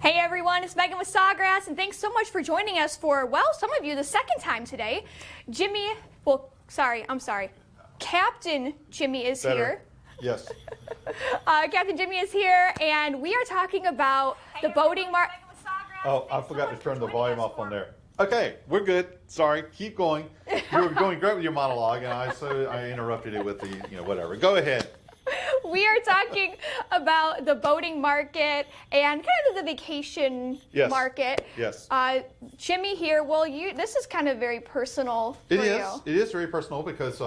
Hey everyone, it's Megan with Sawgrass, and thanks so much for joining us for, well, some of you the second time today. I'm sorry. Captain Jimmy is here. Yes. Captain Jimmy is here, and we are talking about the boating market. Oh, I forgot to turn the volume off on there. Okay, we're good. Sorry, keep going. You were going great with your monologue, and I interrupted it with the, whatever. Go ahead. We are talking about the boating market and kind of the vacation market. Yes. Jimmy here, this is kind of very personal for you. It is very personal because,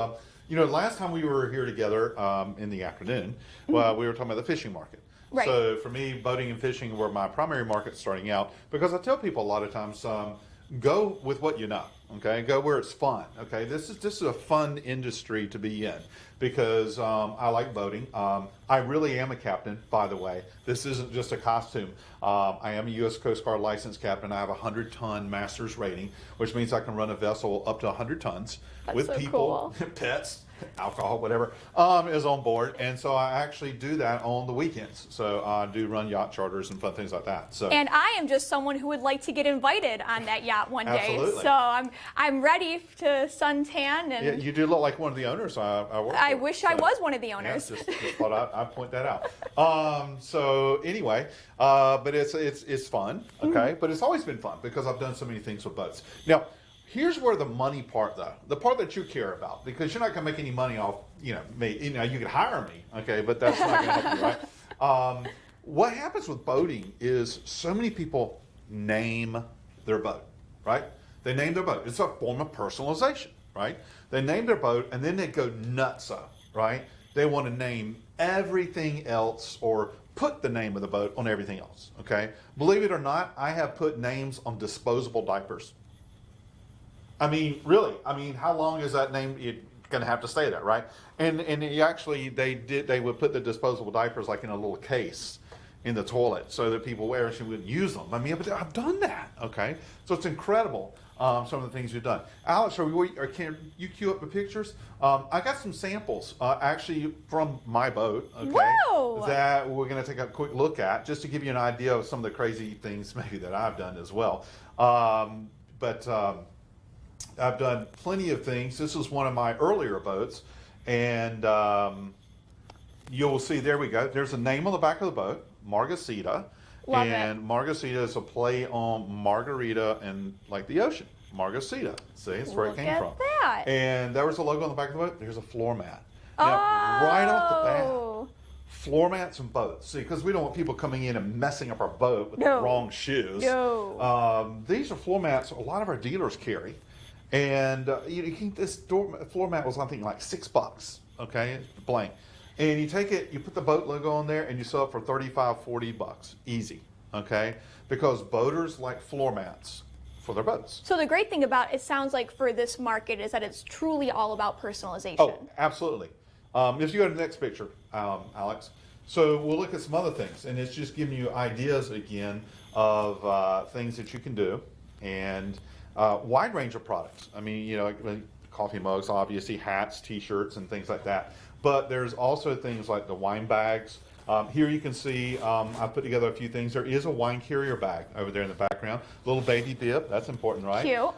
last time we were here together in the afternoon, we were talking about the fishing market. Right. So for me, boating and fishing were my primary markets starting out because I tell people a lot of times, go with what you know, okay? Go where it's fun, okay? This is a fun industry to be in because I like boating. I really am a captain, by the way. This isn't just a costume. I am a U.S. Coast Guard licensed captain. I have a 100-ton master's rating, which means I can run a vessel up to 100 tons with so people, cool. pets, alcohol, whatever, is on board. And so I actually do that on the weekends. So I do run yacht charters and fun things like that. So. And I am just someone who would like to get invited on that yacht one day. Absolutely. So I'm ready to suntan. And yeah, you do look like one of the owners I work I for, wish I was one of the yeah, owners. just thought I'd point that out. So anyway, but it's fun, okay? But it's always been fun because I've done so many things with boats. Now, here's where the money part, though, the part that you care about, because you're not going to make any money off, me. You could hire me, okay, but that's not going to help you, right? What happens with boating is so many people name their boat, right? They name their boat. It's a form of personalization, right? They name their boat, and then they go nutso, right? They want to name everything else or put the name of the boat on everything else, okay? Believe it or not, I have put names on disposable diapers. I mean, really. I mean, how long is that name? You're going to have to stay there, right? And they would put the disposable diapers like in a little case in the toilet so that people actually would use them. I mean, but I've done that, okay? So it's incredible, some of the things we've done. Alex, can you cue up the pictures? I got some samples, actually, from my boat, okay? Whoa. That we're going to take a quick look at, just to give you an idea of some of the crazy things maybe that I've done as well. I've done plenty of things. This is one of my earlier boats, and you'll see, there we go. There's a name on the back of the boat, Margarita. Love and it. Margarita is a play on margarita and like the ocean. Margarita. See, it's where it came from. Look at that. And there was a logo on the back of the boat. There's a floor mat. Now, right off the bat, floor mats and boats. See, because we don't want people coming in and messing up our boat with the wrong shoes. No. These are floor mats a lot of our dealers carry. And this floor mat was, I think, like $6, okay, blank. And you take it, you put the boat logo on there, and you sell it for $35, $40, easy, okay? Because boaters like floor mats for their boats. So the great thing about it sounds like for this market is that it's truly all about personalization. Oh, absolutely. If you go to the next picture, Alex. So we'll look at some other things, and it's just giving you ideas again of things that you can do, and wide range of products. I mean, like coffee mugs, obviously, hats, T-shirts, and things like that. But there's also things like the wine bags. Here you can see I put together a few things. There is a wine carrier bag over there in the background. Little baby bib, that's important, right? Cute.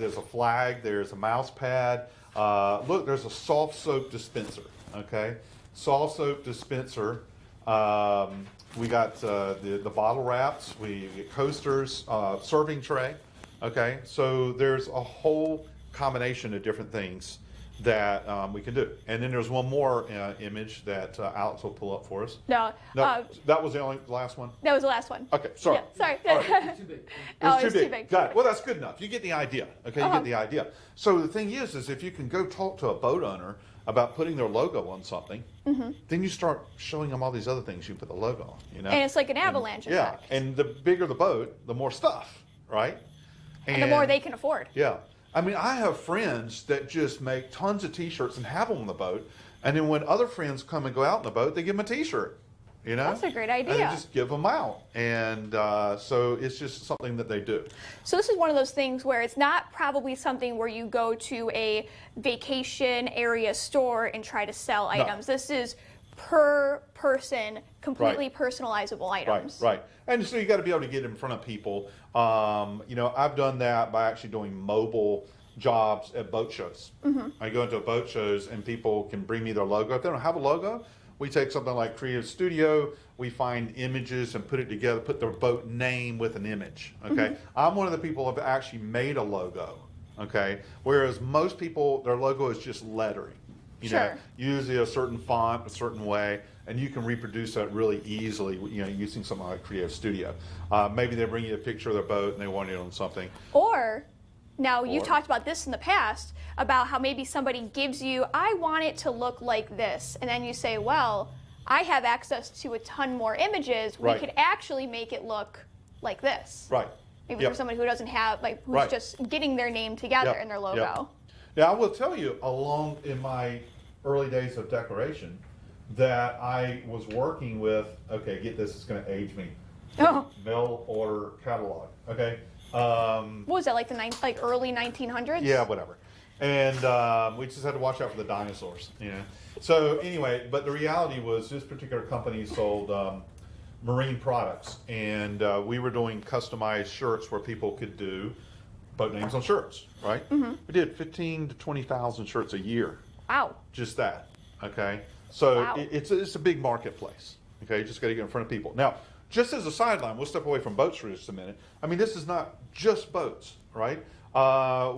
There's a flag, there's a mouse pad. Look, there's a soft soap dispenser, okay? Soft soap dispenser. We got the bottle wraps, we get coasters, serving tray, okay? So there's a whole combination of different things that we can do. And then there's one more image that Alex will pull up for us. No, that was the last one? that was the last one. Okay, sorry. Yeah, sorry. Right. Too big. It's too big. Got it. Well, that's good enough. You get the idea. Okay, you get the idea. So the thing is if you can go talk to a boat owner about putting their logo on something, then you start showing them all these other things you put the logo on. And it's like an avalanche effect. Yeah, and the bigger the boat, the more stuff, right? And the more they can afford. Yeah. I mean, I have friends that just make tons of T-shirts and have them on the boat, and then when other friends come and go out on the boat, they give them a T-shirt, That's a great idea. And they just give them out, and so it's just something that they do. So this is one of those things where it's not probably something where you go to a vacation area store and try to sell items. This is per person, completely personalizable items. Right. And so you got to be able to get in front of people. I've done that by actually doing mobile jobs at boat shows. I go into boat shows and people can bring me their logo. If they don't have a logo, we take something like Creative Studio, we find images and put it together, put their boat name with an image. Okay. I'm one of the people who have actually made a logo. Okay. Whereas most people, their logo is just lettering. Usually a certain font, a certain way, and you can reproduce that really easily, using something like Creative Studio. Maybe they bring you a picture of their boat and they want it on something. Now, you've talked about this in the past, about how maybe somebody gives you, I want it to look like this, and then you say, well, I have access to a ton more images. We could actually make it look like this. Right. Maybe for somebody who doesn't have, who's just getting their name together in their logo. Now, I will tell you, along in my early days of decoration, that I was working with, okay, get this, it's going to age me. Mail order catalog, okay? What was that, like early 1900s? Yeah, whatever. And we just had to watch out for the dinosaurs, So anyway, but the reality was this particular company sold marine products, and we were doing customized shirts where people could do boat names on shirts, right? We did 15 to 20,000 shirts a year. Wow. Just that, okay? So it's a big marketplace, okay? You just got to get in front of people. Now, just as a sideline, we'll step away from boats for just a minute. I mean, this is not just boats, right?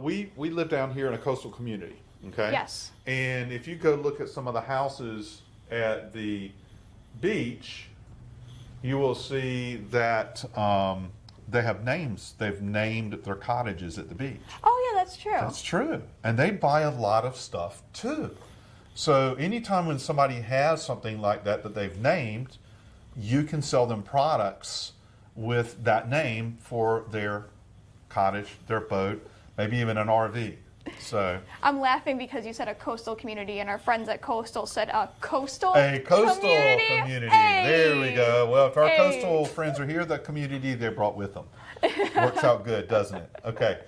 We live down here in a coastal community, okay? Yes. And if you go look at some of the houses at the beach, you will see that they have names. They've named their cottages at the beach. Oh, yeah, that's true. That's true. And they buy a lot of stuff, too. So anytime when somebody has something like that they've named, you can sell them products with that name for their cottage, their boat, maybe even an RV. So I'm laughing because you said a coastal community, and our friends at Coastal said a coastal community. Hey. There we go. Well, if our coastal friends are here, the community they brought with them. Works out good, doesn't it? Okay.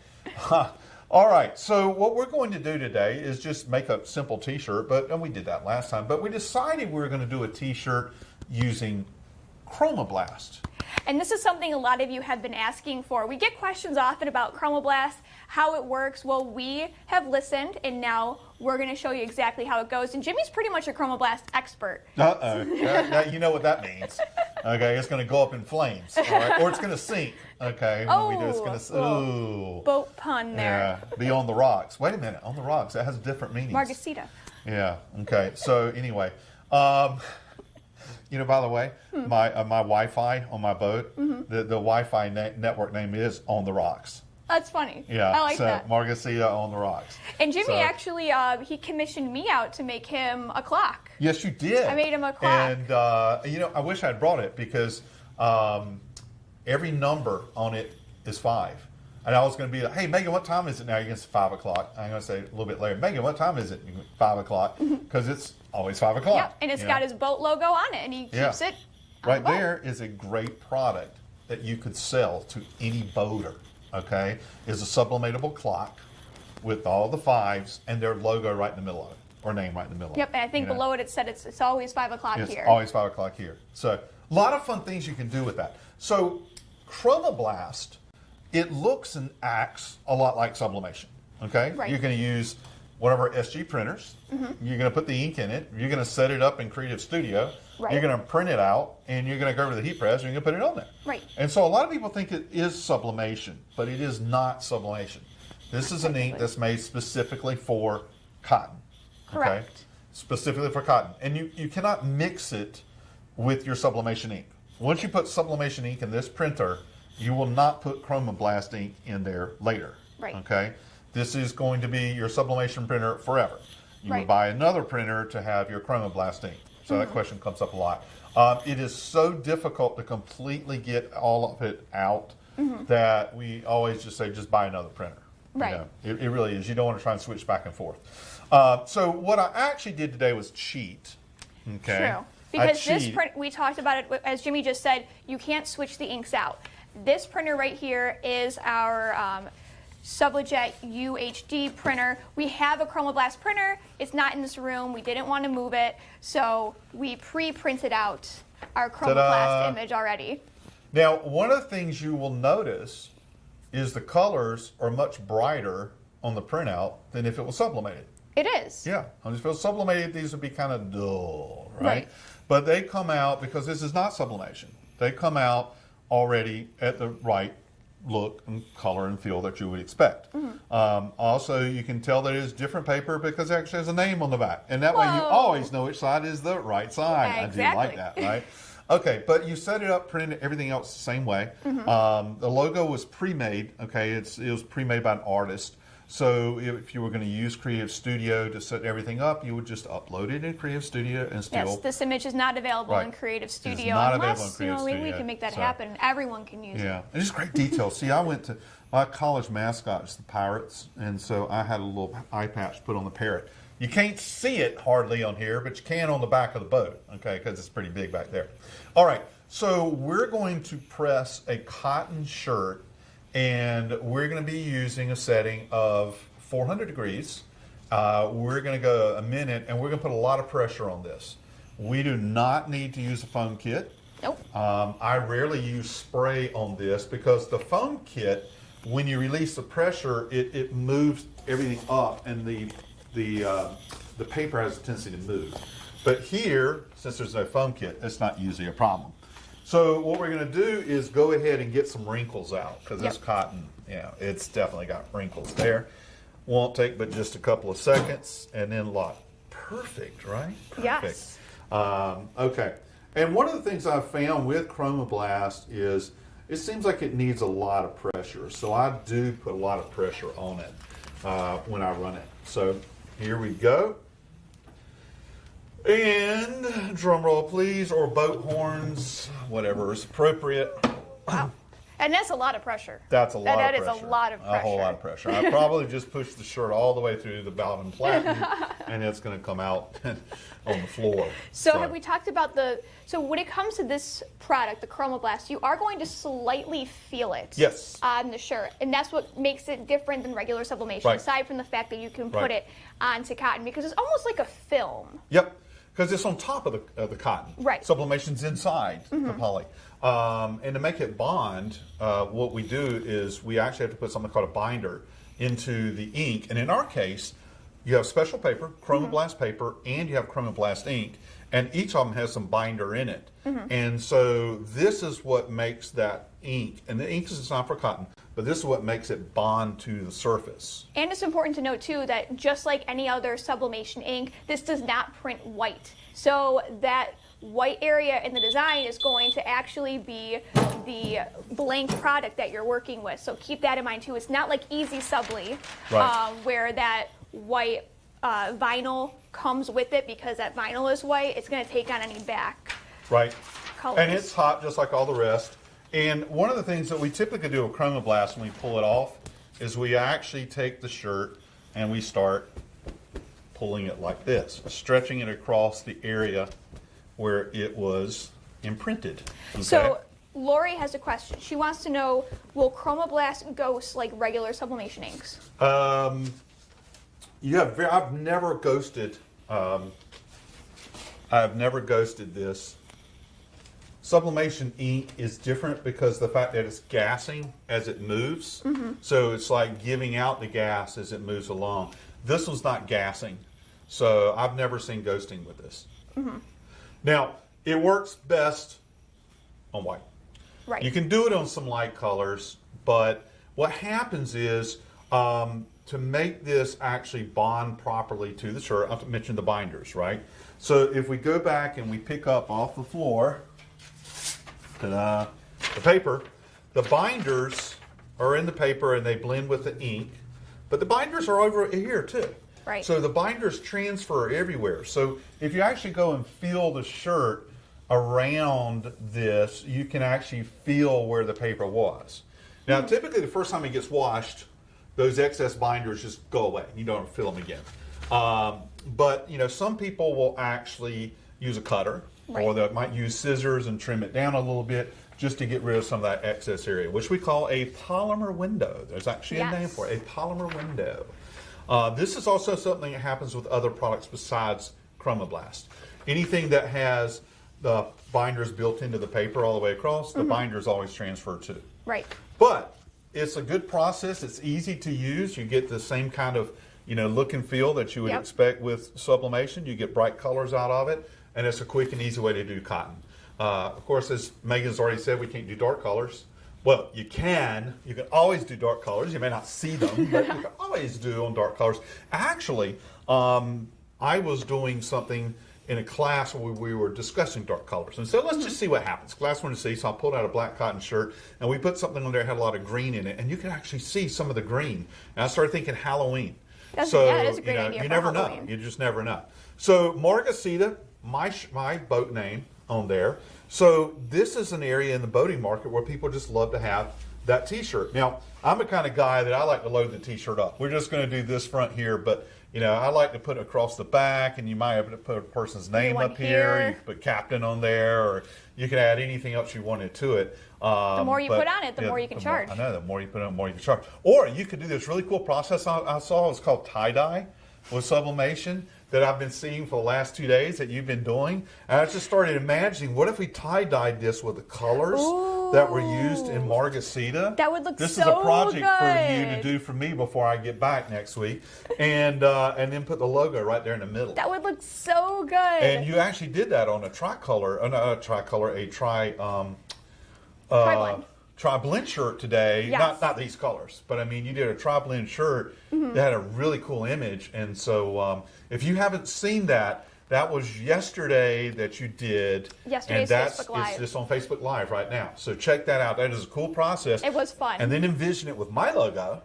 All right. So what we're going to do today is just make a simple T-shirt, and we did that last time. But we decided we were going to do a T-shirt using Chromablast. And this is something a lot of you have been asking for. We get questions often about Chromablast, how it works. Well, we have listened, and now we're going to show you exactly how it goes. And Jimmy's pretty much a Chromablast expert. Now you know what that means. Okay, it's going to go up in flames, all right? Or it's going to sink. Okay, when we do, it's going to. Boat pun there. Yeah, be on the rocks. Wait a minute, on the rocks. That has different meanings. Margasita. Yeah. Okay. So anyway. By the way, my Wi-Fi on my boat, the Wi-Fi network name is On the Rocks. That's funny. Yeah, I like that. Margasita On the Rocks. And Jimmy actually, he commissioned me out to make him a clock. Yes, you did. I made him a clock. And, I wish I'd brought it because every number on it is 5. And I was going to be like, hey, Megan, what time is it now? You're going to say 5 o'clock. I'm going to say a little bit later, Megan, what time is it? 5 o'clock. Because it's always 5 o'clock. Yep, and it's got his boat logo on it, and he keeps it on right the boat. there is a great product that you could sell to any boater, okay? Is a sublimatable clock with all the 5s and their logo right in the middle of it, or name right in the middle of it. Yep, and I think below it said it's always 5 o'clock here. It's always 5 o'clock here. So a lot of fun things you can do with that. So Chromablast, it looks and acts a lot like Sublimation, okay? Right. You're going to use one of our SG printers. You're going to put the ink in it. You're going to set it up in Creative Studio. Right. You're going to print it out, and you're going to go over to the heat press, and you're going to put it on there. Right. And so a lot of people think it is sublimation, but it is not sublimation. This is an ink that's made specifically for cotton. Correct. Okay? Specifically for cotton. And you cannot mix it with your sublimation ink. Once you put sublimation ink in this printer, you will not put Chromablast ink in there later. Right. Okay? This is going to be your sublimation printer forever. You Right. would buy another printer to have your Chromablast ink. So that question comes up a lot. It is so difficult to completely get all of it out that we always just say, just buy another printer. Right. You know, it really is. You don't want to try and switch back and forth. So what I actually did today was cheat. Okay. True. Because this print, we talked about it, as Jimmy just said, you can't switch the inks out. This printer right here is our Sublimation UHD printer. We have a Chromablast printer. It's not in this room. We didn't want to move it, so we pre-printed out our Chromablast image already. Now, one of the things you will notice is the colors are much brighter on the printout than if it was sublimated. It is. Yeah, if it was sublimated, these would be kind of dull, right? Right. But they come out, because this is not sublimation, they come out already at the right look and color and feel that you would expect. Also, you can tell that it is different paper because it actually has a name on the back. And that way you always know which side is the right side. Exactly. I do like that, right? Okay, but you set it up, printed everything else the same way. The logo was pre-made, okay? It was pre-made by an artist. So if you were going to use Creative Studio to set everything up, you would just upload it in Creative Studio and still... Yes, this image is not available in Creative Studio. Not unless, available in Creative we Studio, can make that so. happen. Everyone can use it. Yeah, and it's great detail. See, I went to... My college mascot is the Pirates, and so I had a little eye patch put on the parrot. You can't see it hardly on here, but you can on the back of the boat, okay, because it's pretty big back there. All right, so we're going to press a cotton shirt, and we're going to be using a setting of 400 degrees. We're going to go a minute, and we're going to put a lot of pressure on this. We do not need to use a foam kit. Nope. I rarely use spray on this because the foam kit, when you release the pressure, it moves everything up, and the paper has a tendency to move. But here, since there's no foam kit, it's not usually a problem. So what we're going to do is go ahead and get some wrinkles out, because this cotton, it's definitely got wrinkles there. Won't take but just a couple of seconds, and then lock. Perfect, right? Perfect. Yes. Okay. And one of the things I've found with Chromablast is it seems like it needs a lot of pressure. So I do put a lot of pressure on it when I run it. So here we go. And drum roll, please, or boat horns, whatever is appropriate. Wow. And that's a lot of pressure. That's a lot of pressure. That is a lot of pressure. A whole lot of pressure. I probably just pushed the shirt all the way through the bottom platen, and it's going to come out on the floor. So have we talked about so when it comes to this product, the Chromablast, you are going to slightly feel it on the shirt. And that's what makes it different than regular sublimation, aside from the fact that you can put it onto cotton, because it's almost like a film. Yep. Because it's on top of the cotton. Right. Sublimation's inside the poly. And to make it bond, what we do is we actually have to put something called a binder into the ink. And in our case, you have special paper, Chromablast paper, and you have Chromablast ink. And each of them has some binder in it. And so this is what makes that ink, and the ink is designed for cotton, but this is what makes it bond to the surface. And it's important to note too that just like any other sublimation ink, this does not print white. So that white area in the design is going to actually be the blank product that you're working with. So keep that in mind too. It's not like easy subli, where that white vinyl comes with it, because that vinyl is white. It's going to take on any back colors. And it's hot just like all the rest. And one of the things that we typically do with Chromablast when we pull it off is we actually take the shirt and we start pulling it like this, stretching it across the area where it was imprinted. Okay? So Lori has a question. She wants to know, will Chromablast ghost like regular sublimation inks? I've never ghosted. I've never ghosted this. Sublimation ink is different because the fact that it's gassing as it moves. So it's like giving out the gas as it moves along. This one's not gassing. So I've never seen ghosting with this. Now, it works best on white. Right. You can do it on some light colors, but what happens is to make this actually bond properly to the shirt, I mentioned the binders, right? So if we go back and we pick up off the floor, the paper, the binders are in the paper and they blend with the ink, but the binders are over here too. Right. So the binders transfer everywhere. So if you actually go and feel the shirt around this, you can actually feel where the paper was. Now, typically the first time it gets washed, those excess binders just go away. You don't feel them again. But some people will actually use a cutter, or they might use scissors and trim it down a little bit just to get rid of some of that excess area, which we call a polymer window. There's actually a name for it, a polymer window. This is also something that happens with other products besides Chromablast. Anything that has the binders built into the paper all the way across, the binder is always transferred to. Right. But it's a good process. It's easy to use. You get the same kind of look and feel that you would expect with sublimation. You get bright colors out of it, and it's a quick and easy way to do cotton. Of course, as Megan's already said, we can't do dark colors. Well, you can. You can always do dark colors. You may not see them, but you can always do on dark colors. Actually, I was doing something in a class where we were discussing dark colors. And so let's just see what happens. Class wanted to see, so I pulled out a black cotton shirt, and we put something on there that had a lot of green in it, and you can actually see some of the green. And I started thinking Halloween. That is a great idea. You for never Halloween. know. You just never know. So Margasita, my boat name on there. So this is an area in the boating market where people just love to have that t-shirt. Now, I'm the kind of guy that I like to load the t-shirt up. We're just going to do this front here, but I like to put it across the back, and you might have to put a person's name up here. You can put captain on there, or you can add anything else you wanted to it. The more you put on it, the more you can charge. I know, the more you put on, the more you can charge. Or you could do this really cool process I saw. It's called tie-dye with sublimation that I've been seeing for the last 2 days that you've been doing. And I just started imagining, what if we tie-dyed this with the colors that were used in Margasita? That would look This so is a project good. for you to do for me before I get back next week. And then put the logo right there in the middle. That would look so good. And you actually did that on a tri-blend shirt today. Yes. Not these colors, but I mean, you did a tri-blend shirt that had a really cool image. And so if you haven't seen that, that was yesterday that you did. Yesterday's Facebook Live. It's just on Facebook Live right now. So check that out. That is a cool process. It was fun. And then envision it with my logo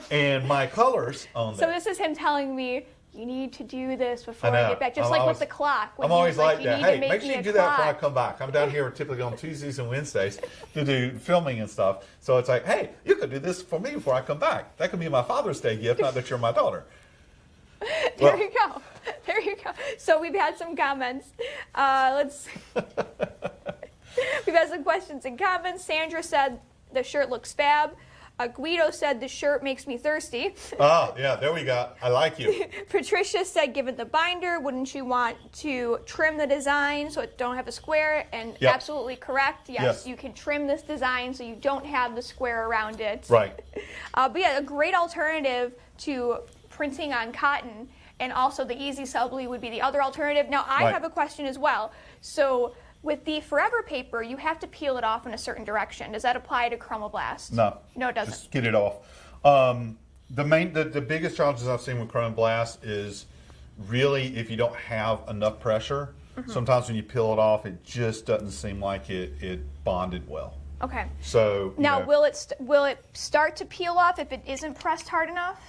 and my colors on there. So this is him telling me, you need to do this before I get back. Just like with the clock. I'm always like that. Hey, make sure you do that before I clock. come back. I'm down here typically on Tuesdays and Wednesdays to do filming and stuff. So it's like, hey, you could do this for me before I come back. That could be my Father's Day gift, not that you're my daughter. There you go. There you go. So we've had some comments. We've had some questions and comments. Sandra said the shirt looks fab. Guido said the shirt makes me thirsty. Oh, yeah, there we go. I like you. Patricia said, given the binder, wouldn't you want to trim the design so it don't have a square? And absolutely correct. Yes, you can trim this design so you don't have the square around it. Right. But yeah, a great alternative to printing on cotton, and also the easy subli would be the other alternative. Now, I have a question as well. So with the Forever paper, you have to peel it off in a certain direction. Does that apply to Chromoblast? No. No, it doesn't. Just get it off. The biggest challenges I've seen with Chromoblast is really if you don't have enough pressure. Sometimes when you peel it off, it just doesn't seem like it bonded well. Okay. So now, will it start to peel off if it isn't pressed hard enough?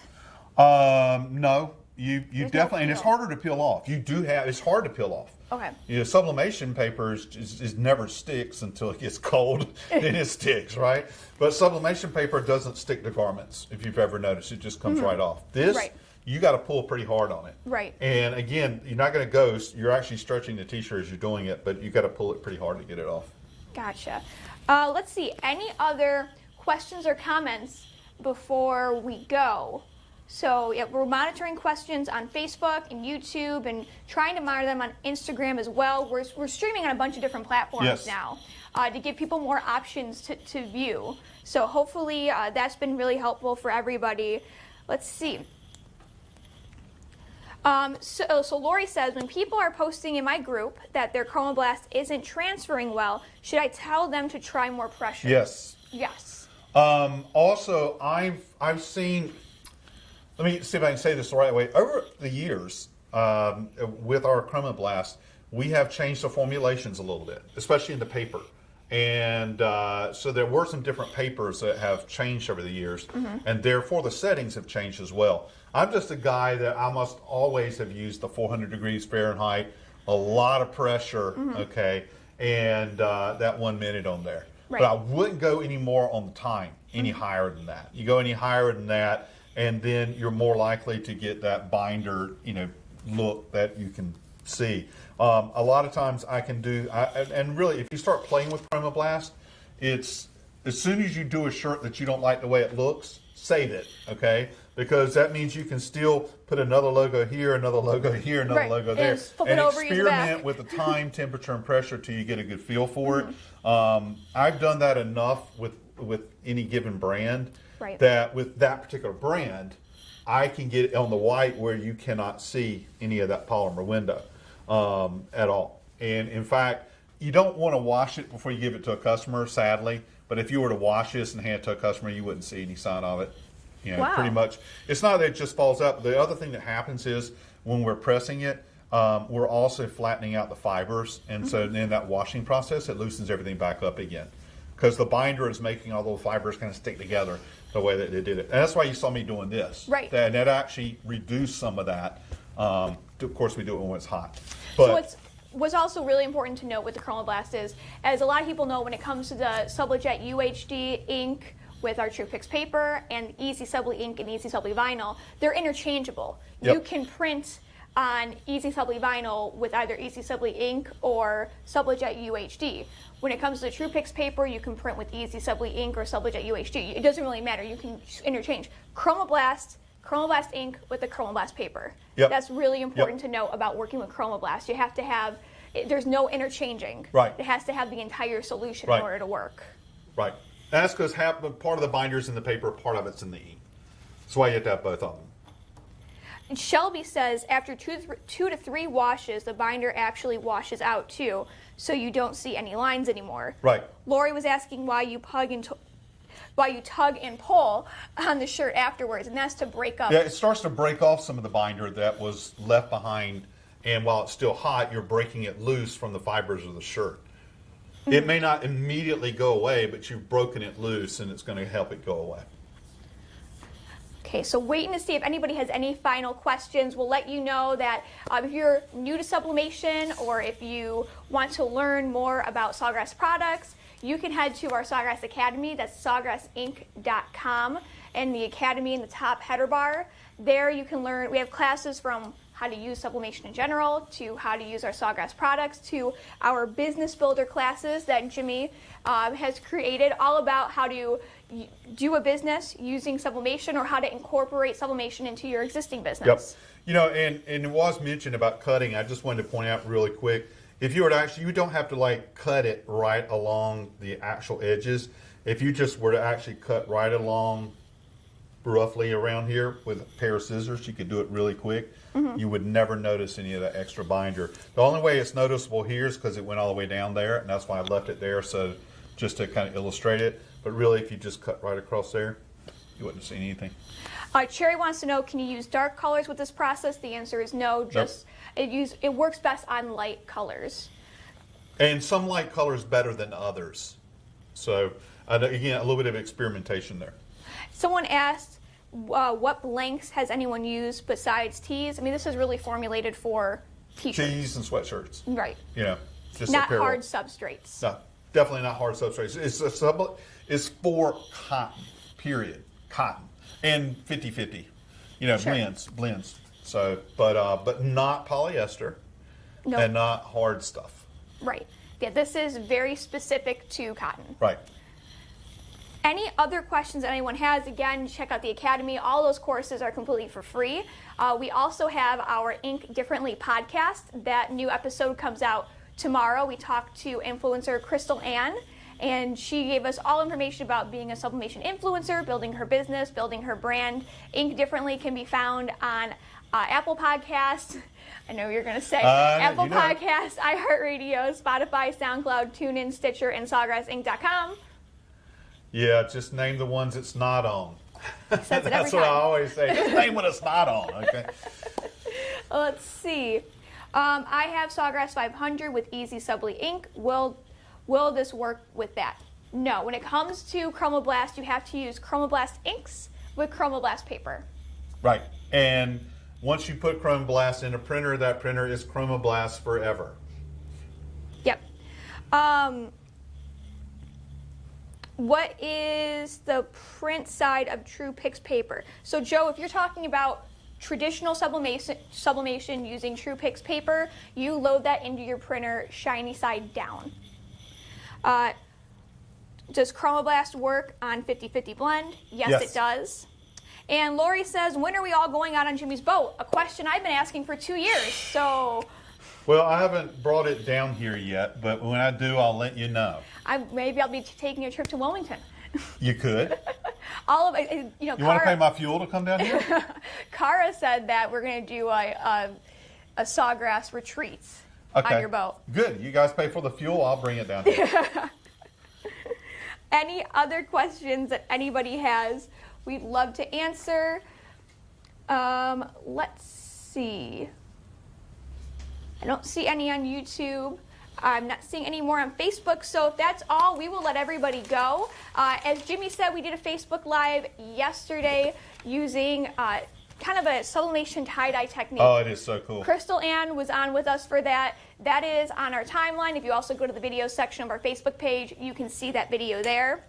No. You definitely, and it's harder to peel off. It's hard to peel off. Okay. Sublimation paper is never sticks until it gets cold, then it sticks, right? But sublimation paper doesn't stick to garments, if you've ever noticed. It just comes right off. This, you got to pull pretty hard on it. Right. And again, you're not going to ghost. You're actually stretching the t-shirt as you're doing it, but you got to pull it pretty hard to get it off. Gotcha. Let's see. Any other questions or comments before we go? So yeah, we're monitoring questions on Facebook and YouTube and trying to monitor them on Instagram as well. We're streaming on a bunch of different platforms now to give people more options to view. So hopefully that's been really helpful for everybody. Let's see. So Lori says, when people are posting in my group that their Chromoblast isn't transferring well, should I tell them to try more pressure? Yes. Yes. Also, I've seen... Let me see if I can say this the right way. Over the years, with our Chromablast, we have changed the formulations a little bit, especially in the paper. And so there were some different papers that have changed over the years, and therefore the settings have changed as well. I'm just a guy that I must always have used the 400 degrees Fahrenheit, a lot of pressure, okay, and that 1 minute on there. Right. But I wouldn't go any more on the time, any higher than that. You go any higher than that, and then you're more likely to get that binder, look that you can see. A lot of times I can do, and really, if you start playing with Chromablast, it's as soon as you do a shirt that you don't like the way it looks, save it, okay? Because that means you can still put another logo here, another logo here, another logo there, and experiment with the time, temperature, and pressure till you get a good feel for it. I've done that enough with any given brand that with that particular brand, I can get it on the white where you cannot see any of that polymer window at all. And in fact, you don't want to wash it before you give it to a customer, sadly. But if you were to wash this and hand it to a customer, you wouldn't see any sign of it. You know, pretty much. It's not that it just falls out. The other thing that happens is when we're pressing it, we're also flattening out the fibers. And so in that washing process, it loosens everything back up again. Because the binder is making all those fibers kind of stick together the way that they did it. And that's why you saw me doing this. Right. And that actually reduced some of that. Of course, we do it when it's hot. But what's also really important to note with the Chromablast is, as a lot of people know, when it comes to the Sublimation UHD ink with our TruePix paper and Easy Subli ink and Easy Subli vinyl, they're interchangeable. Yep. You can print on Easy Subli vinyl with either Easy Subli ink or Sublimation UHD. When it comes to the TruePix paper, you can print with Easy Subli ink or Sublimation UHD. It doesn't really matter. You can interchange Chromablast ink with the Chromablast paper. Yep. That's really important to note about working with Chromablast. You have to have, there's no interchanging. Right. It has to have the entire solution Right. in order to work. Right. And that's because part of the binder's in the paper, part of it's in the ink. That's why you have to have both of them. And Shelby says after 2 to 3 washes, the binder actually washes out too, so you don't see any lines anymore. Right. Lori was asking why you tug and pull on the shirt afterwards, and that's to break up. Yeah, it starts to break off some of the binder that was left behind, and while it's still hot, you're breaking it loose from the fibers of the shirt. It may not immediately go away, but you've broken it loose, and it's going to help it go away. Okay, so waiting to see if anybody has any final questions. We'll let you know that if you're new to sublimation or if you want to learn more about Sawgrass products, you can head to our Sawgrass Academy. That's sawgrassinc.com, and the Academy in the top header bar. There you can learn, we have classes from how to use sublimation in general, to how to use our Sawgrass products, to our business builder classes that Jimmy has created, all about how to do a business using sublimation or how to incorporate sublimation into your existing business. Yep. You know, and it was mentioned about cutting. I just wanted to point out really quick, if you were to actually, you don't have to like cut it right along the actual edges. If you just were to actually cut right along roughly around here with a pair of scissors, you could do it really quick. You would never notice any of that extra binder. The only way it's noticeable here is because it went all the way down there, and that's why I left it there, so just to kind of illustrate it. But really, if you just cut right across there, you wouldn't see anything. Cherry wants to know, can you use dark colors with this process? The answer is no. Just it works best on light colors. And some light colors better than others. So again, a little bit of experimentation there. Someone asked, what blanks has anyone used besides tees? I mean, this is really formulated for t-shirts. Tees and sweatshirts. Right. You know, just not apparel. hard substrates. No, definitely not hard substrates. It's for cotton, period. Cotton. And 50-50. You know, Sure. blends. So, but not polyester. Nope. And not hard stuff. Right. Yeah, this is very specific to cotton. Right. Any other questions that anyone has, again, check out the Academy. All those courses are completely for free. We also have our Ink Differently podcast. That new episode comes out tomorrow. We talked to influencer Crystal Ann, and she gave us all information about being a sublimation influencer, building her business, building her brand. Ink Differently can be found on Apple Podcasts. I know you're going to say Apple Podcasts, iHeartRadio, Spotify, SoundCloud, TuneIn, Stitcher, and SawgrassInc.com. Yeah, just name the ones it's not on. Says it every That's time. what I always say. Just name what it's not on, okay? Let's see. I have Sawgrass 500 with Easy Subli ink. Will this work with that? No. When it comes to Chromoblast, you have to use Chromoblast inks with Chromoblast paper. Right. And once you put Chromablast in a printer, that printer is Chromablast forever. Yep. What is the print side of TruePix paper? So, Joe, if you're talking about traditional sublimation using TruePix paper, you load that into your printer shiny side down. Does Chromablast work on 50-50 blend? Yes, Yes. it does. And Lori says, when are we all going out on Jimmy's boat? A question I've been asking for 2 years. So Well, I haven't brought it down here yet, but when I do, I'll let you know. maybe I'll be taking a trip to Wilmington. You could. All of it, You want to pay my fuel to come down here? Kara said that we're going to do a Sawgrass retreat Okay. on your boat. Good. You guys pay for the fuel. I'll bring it down here. Any other questions that anybody has, we'd love to answer. Let's see. I don't see any on YouTube. I'm not seeing any more on Facebook. So if that's all, we will let everybody go. As Jimmy said, we did a Facebook Live yesterday using kind of a sublimation tie-dye technique. Oh, it is so cool. Crystal Ann was on with us for that. That is on our timeline. If you also go to the video section of our Facebook page, you can see that video there.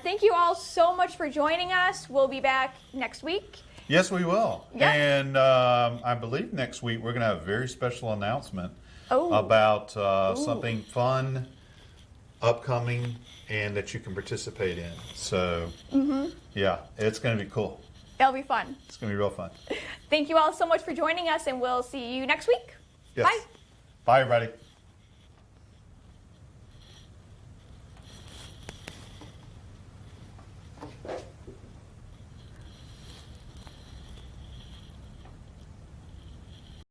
Thank you all so much for joining us. We'll be back next week. Yes, we will. Yeah. And I believe next week we're going to have a very special announcement about something fun, upcoming, and that you can participate in. So, yeah, it's going to be cool. It'll be fun. It's going to be real fun. Thank you all so much for joining us, and we'll see you next week. Yes. Bye. Bye, everybody.